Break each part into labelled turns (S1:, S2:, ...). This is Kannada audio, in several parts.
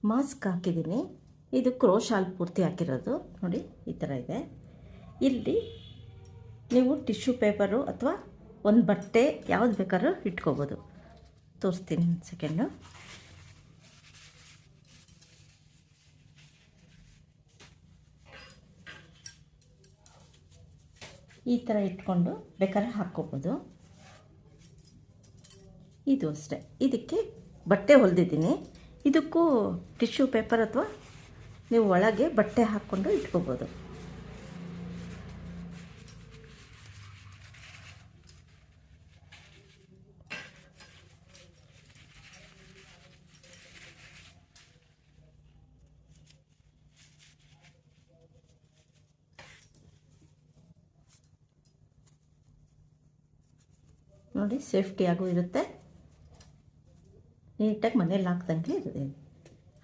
S1: ಮಾಸ್ಕ್ ಹಾಕಿದ್ದೀನಿ. ಇದು ಕ್ರೋ ಶಾಲ್ ಪೂರ್ತಿ ಹಾಕಿರೋದು ನೋಡಿ, ಈ ಥರ ಇದೆ. ಇಲ್ಲಿ ನೀವು ಟಿಶ್ಯೂ ಪೇಪರು ಅಥವಾ ಒಂದು ಬಟ್ಟೆ ಯಾವ್ದು ಬೇಕಾದ್ರೂ ಇಟ್ಕೋಬೋದು. ತೋರಿಸ್ತೀನಿ ಒಂದು ಸೆಕೆಂಡು. ಈ ಥರ ಇಟ್ಕೊಂಡು ಬೇಕಾದ್ರೆ ಹಾಕ್ಕೋಬೋದು. ಇದು ಅಷ್ಟೇ, ಇದಕ್ಕೆ ಬಟ್ಟೆ ಹೊಲಿದಿದ್ದೀನಿ. ಇದಕ್ಕೂ ಟಿಶ್ಯೂ ಪೇಪರ್ ಅಥವಾ ನೀವು ಒಳಗೆ ಬಟ್ಟೆ ಹಾಕ್ಕೊಂಡು ಇಟ್ಕೋಬೋದು. ನೋಡಿ, ಸೇಫ್ಟಿಯಾಗೂ ಇರುತ್ತೆ, ನೀಟಾಗಿ ಮನೇಲಿ ಹಾಕ್ದಂಗೆ ಇರುತ್ತೆ.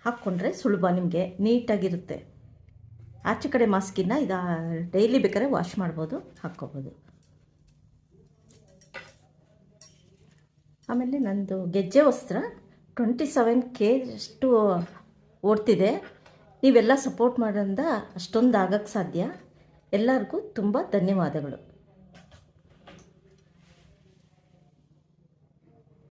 S1: ಹಾಕ್ಕೊಂಡ್ರೆ ಸುಲಭ, ನಿಮಗೆ ನೀಟಾಗಿರುತ್ತೆ. ಆಚೆ ಕಡೆ ಮಾಸ್ಕಿನ ಇದು ಡೈಲಿ ಬೇಕಾದ್ರೆ ವಾಶ್ ಮಾಡ್ಬೋದು, ಹಾಕ್ಕೋಬೋದು. ಆಮೇಲೆ ನಂದು ಗೆಜ್ಜೆ ವಸ್ತ್ರ 27K ಅಷ್ಟು ಓಡ್ತಿದೆ. ನೀವೆಲ್ಲ ಸಪೋರ್ಟ್ ಮಾಡೋದ್ರಿಂದ ಅಷ್ಟೊಂದು ಆಗೋಕ್ಕೆ ಸಾಧ್ಯ. ಎಲ್ಲರಿಗೂ ತುಂಬ ಧನ್ಯವಾದಗಳು.